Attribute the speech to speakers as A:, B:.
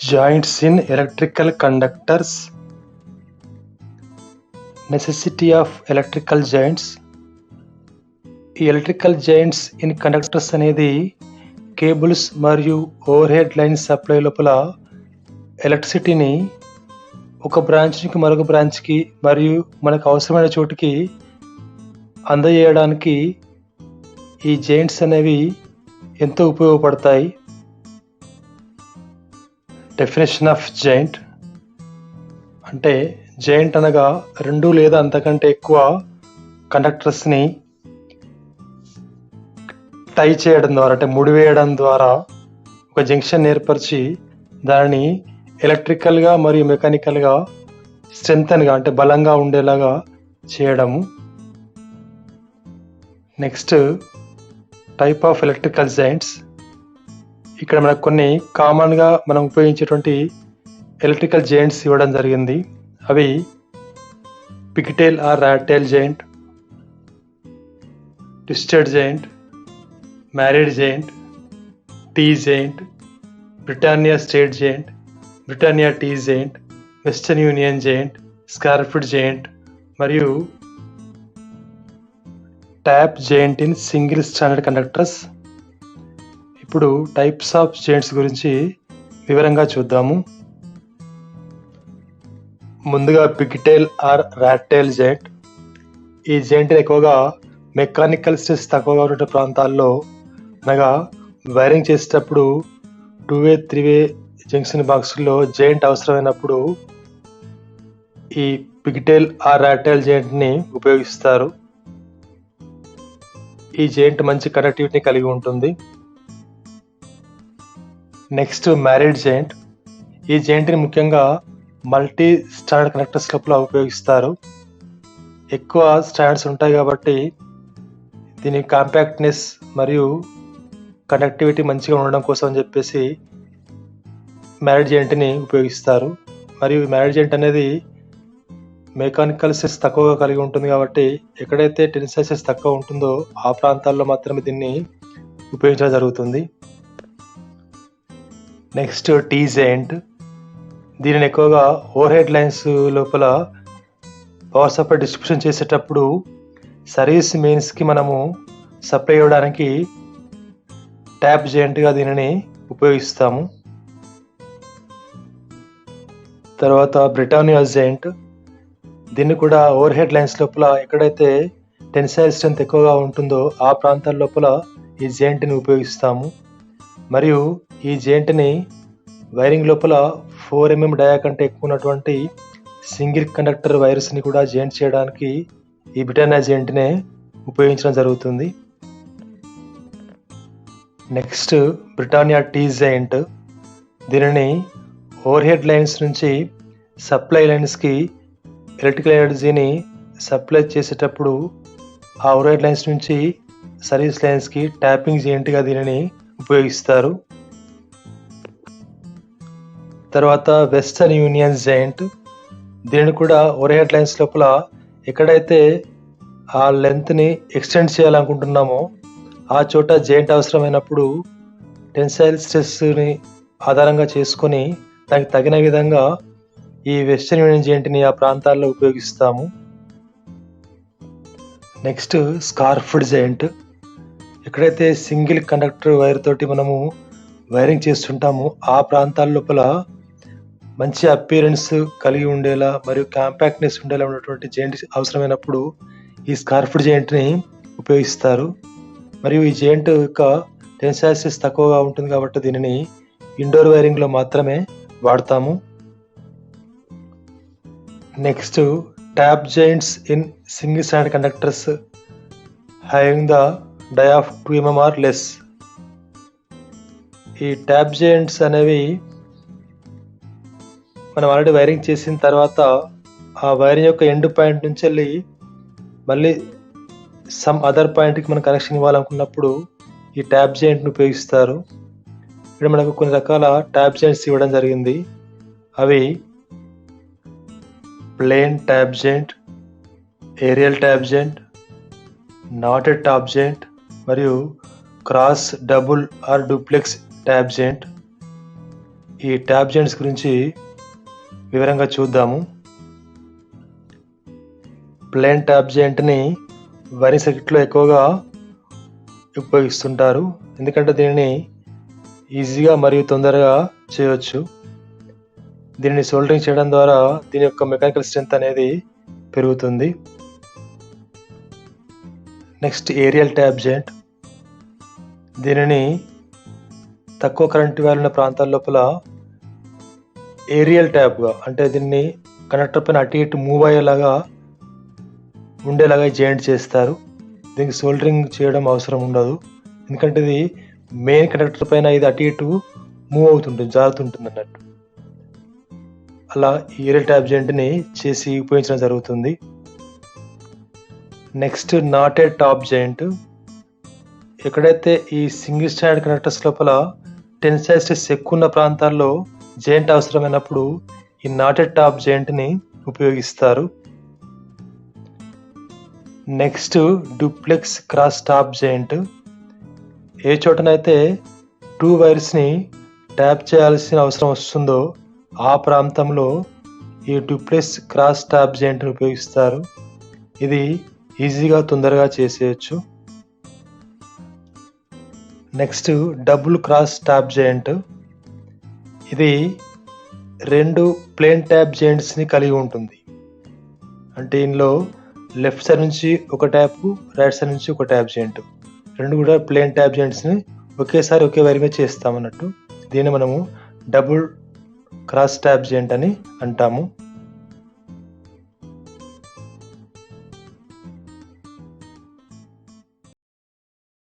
A: Joints in electrical conductors. Necessity of electrical joints. ఈ electrical joints in conductors అనేది cables మరియు over head lines supply లోపల ఎలక్ట్రిసిటీని ఒక branch నుంచి మరొక బ్రాంచ్కి మరియు మనకు అవసరమైన చోటుకి అందజేయడానికి ఈ జాయింట్స్ అనేవి ఎంతో ఉపయోగపడతాయి. డెఫినేషన్ ఆఫ్ జాయింట్ అంటే జాయింట్ అనగా రెండు లేదా అంతకంటే ఎక్కువ కండక్టర్స్ని టై చేయడం ద్వారా అంటే ముడివేయడం ద్వారా ఒక జంక్షన్ ఏర్పరిచి దానిని ఎలక్ట్రికల్గా మరియు మెకానికల్గా స్ట్రెంగ్తన్గా అంటే బలంగా ఉండేలాగా చేయడము. Next type of electrical joints. ఇక్కడ మనకు కొన్ని కామన్గా మనం ఉపయోగించేటువంటి ఎలక్ట్రికల్ జాయింట్స్ ఇవ్వడం జరిగింది. అవి pigtail or rat tail joint, twisted joint, married joint, tee joint, Britannia straight joint, Britannia tee joint, Western Union joint, scarfed joint మరియు tap joint in single standard conductors. ఇప్పుడు టైప్స్ ఆఫ్ జాయింట్స్ గురించి వివరంగా చూద్దాము. ముందుగా pigtail or rat tail joint. ఈ joint ఎక్కువగా mechanical stress తక్కువగా ఉన్న ప్రాంతాల్లో అనగా వైరింగ్ చేసేటప్పుడు 2-way 3-way జంక్షన్ బాక్సుల్లో జాయింట్ అవసరమైనప్పుడు ఈ పిగ్టైల్ ఆర్ ర్యాట్ టైల్ జాయింట్ని ఉపయోగిస్తారు. ఈ జాయింట్ మంచి కనెక్టివిటీని కలిగి ఉంటుంది. Next married joint. ఈ జాయింట్ని ముఖ్యంగా మల్టీ స్టాండర్డ్ కనెక్టర్స్ లోపల ఉపయోగిస్తారు. ఎక్కువ స్టాండర్డ్స్ ఉంటాయి కాబట్టి దీని కాంపాక్ట్నెస్ మరియు కనెక్టివిటీ మంచిగా ఉండడం కోసం అని చెప్పేసి మ్యారీడ్ జాయింట్ని ఉపయోగిస్తారు. మరియు మ్యారీడ్ జాయింట్ అనేది మెకానికల్ స్ట్రెస్ తక్కువగా కలిగి ఉంటుంది కాబట్టి ఎక్కడైతే టెన్సైల్ స్ట్రెస్ తక్కువ ఉంటుందో ఆ ప్రాంతాల్లో మాత్రమే దీన్ని ఉపయోగించడం జరుగుతుంది. Next tea joint. దీనిని ఎక్కువగా ఓవర్ హెడ్ లైన్స్ లోపల పవర్ సప్లై డిస్ట్రిబ్యూషన్ చేసేటప్పుడు సర్వీస్ మెయిన్స్కి మనము సప్లై ఇవ్వడానికి ట్యాప్ జాయింట్గా దీనిని ఉపయోగిస్తాము. తర్వాత బ్రిటానియా జాయింట్. దీన్ని కూడా ఓవర్ హెడ్ లైన్స్ లోపల ఎక్కడైతే టెన్సైల్ స్ట్రెంత్ ఎక్కువగా ఉంటుందో ఆ ప్రాంతాల లోపల ఈ జాయింట్ని ఉపయోగిస్తాము. మరియు ఈ జాయింట్ని వైరింగ్ లోపల 4 mm డయా కంటే ఎక్కువ ఉన్నటువంటి సింగిల్ కండక్టర్ వైర్స్ని కూడా జాయింట్ చేయడానికి ఈ బ్రిటానియా జాయింట్నే ఉపయోగించడం జరుగుతుంది. Next Britannia tee joint. దీనిని ఓవర్ హెడ్ లైన్స్ నుంచి సప్లై లైన్స్కి ఎలక్ట్రికల్ ఎనర్జీని సప్లై చేసేటప్పుడు ఆ ఓవర్ హెడ్ లైన్స్ నుంచి సర్వీస్ లైన్స్కి ట్యాపింగ్ జాయింట్గా దీనిని ఉపయోగిస్తారు. తర్వాత వెస్టర్న్ యూనియన్ జాయింట్. దీనిని కూడా ఓవర్ హెడ్ లైన్స్ లోపల ఎక్కడైతే ఆ లెంత్ని ఎక్స్టెండ్ చేయాలనుకుంటున్నామో ఆ చోట జాయింట్ అవసరమైనప్పుడు టెన్సైల్ స్ట్రెస్ని ఆధారంగా చేసుకొని దానికి తగిన విధంగా ఈ వెస్టర్న్ యూనియన్ జాయింట్ని ఆ ప్రాంతాల్లో ఉపయోగిస్తాము. Next scarfed joint. ఎక్కడైతే సింగిల్ కండక్టర్ వైర్ తోటి మనము వైరింగ్ చేస్తుంటామో ఆ ప్రాంతాల లోపల మంచి అపియరెన్స్ కలిగి ఉండేలా మరియు కాంపాక్ట్నెస్ ఉండేలా ఉన్నటువంటి జాయింట్ అవసరమైనప్పుడు ఈ స్కార్ఫిడ్ జాయింట్ని ఉపయోగిస్తారు. మరియు ఈ జాయింట్ యొక్క టెన్సైల్ స్ట్రెస్ తక్కువగా ఉంటుంది కాబట్టి దీనిని ఇండోర్ వైరింగ్లో మాత్రమే వాడతాము. Next tap joints in single standard conductors having the dia of 2 mm or less. ఈ ట్యాప్ జాయింట్స్ అనేవి మనం ఆల్రెడీ వైరింగ్ చేసిన తర్వాత ఆ వైరింగ్ యొక్క ఎండ్ పాయింట్ నుంచి వెళ్ళి మళ్ళీ సమ్ అదర్ పాయింట్కి మనం కనెక్షన్ ఇవ్వాలనుకున్నప్పుడు ఈ ట్యాప్ జాయింట్ని ఉపయోగిస్తారు. ఇక్కడ మనకు కొన్ని రకాల ట్యాప్ జాయింట్స్ ఇవ్వడం జరిగింది. అవి plain tap joint, aerial tap joint, knotted tap joint మరియు cross double or duplex tap joint. ఈ ట్యాప్ జాయింట్స్ గురించి వివరంగా చూద్దాము. ప్లేన్ ట్యాప్ జాయింట్ని వైరింగ్ సర్క్యూట్లో ఎక్కువగా ఉపయోగిస్తుంటారు, ఎందుకంటే దీనిని ఈజీగా మరియు తొందరగా చేయవచ్చు. దీనిని సోల్డరింగ్ చేయడం ద్వారా దీని యొక్క మెకానికల్ స్ట్రెంత్ అనేది పెరుగుతుంది. Next aerial tap joint. దీనిని తక్కువ కరెంట్ వాల్యూ ఉన్న ప్రాంతాల లోపల ఏరియల్ ట్యాప్గా, అంటే దీన్ని కనెక్టర్ పైన అటు ఇటు మూవ్ అయ్యేలాగా ఉండేలాగా జాయింట్ చేస్తారు. దీనికి సోల్డరింగ్ చేయడం అవసరం ఉండదు, ఎందుకంటే ఇది మెయిన్ కనెక్టర్ పైన ఇది అటు ఇటు మూవ్ అవుతుంటుంది, జారుతుంటుంది అన్నట్టు. అలా ఏరియల్ ట్యాప్ జాయింట్ని చేసి ఉపయోగించడం జరుగుతుంది. Next knotted tap joint. ఎక్కడైతే ఈ సింగిల్ స్టాండర్డ్ కనెక్టర్స్ లోపల టెన్సైల్ స్ట్రెస్ ఎక్కువ ఉన్న ప్రాంతాల్లో జాయింట్ అవసరమైనప్పుడు ఈ నాటెడ్ టాప్ జాయింట్ని ఉపయోగిస్తారు. Next duplex cross tap joint. ఏ చోటనైతే 2 వైర్స్ని ట్యాప్ చేయాల్సిన అవసరం వస్తుందో ఆ ప్రాంతంలో ఈ డూప్లెక్స్ క్రాస్ టాప్ జాయింట్ని ఉపయోగిస్తారు. ఇది ఈజీగా తొందరగా చేసేయచ్చు. Next double cross tap joint. ఇది 2 ప్లేన్ ట్యాప్ జాయింట్స్ని కలిగి ఉంటుంది. అంటే ఇందులో లెఫ్ట్ సైడ్ నుంచి ఒక ట్యాప్, రైట్ సైడ్ నుంచి ఒక ట్యాప్ జాయింట్, రెండు కూడా ప్లేన్ ట్యాప్ జాయింట్స్ని ఒకేసారి ఒకే వైర్ మీద చేస్తామన్నట్టు. దీన్ని మనము డబుల్ క్రాస్ ట్యాప్ జాయింట్ అని అంటాము.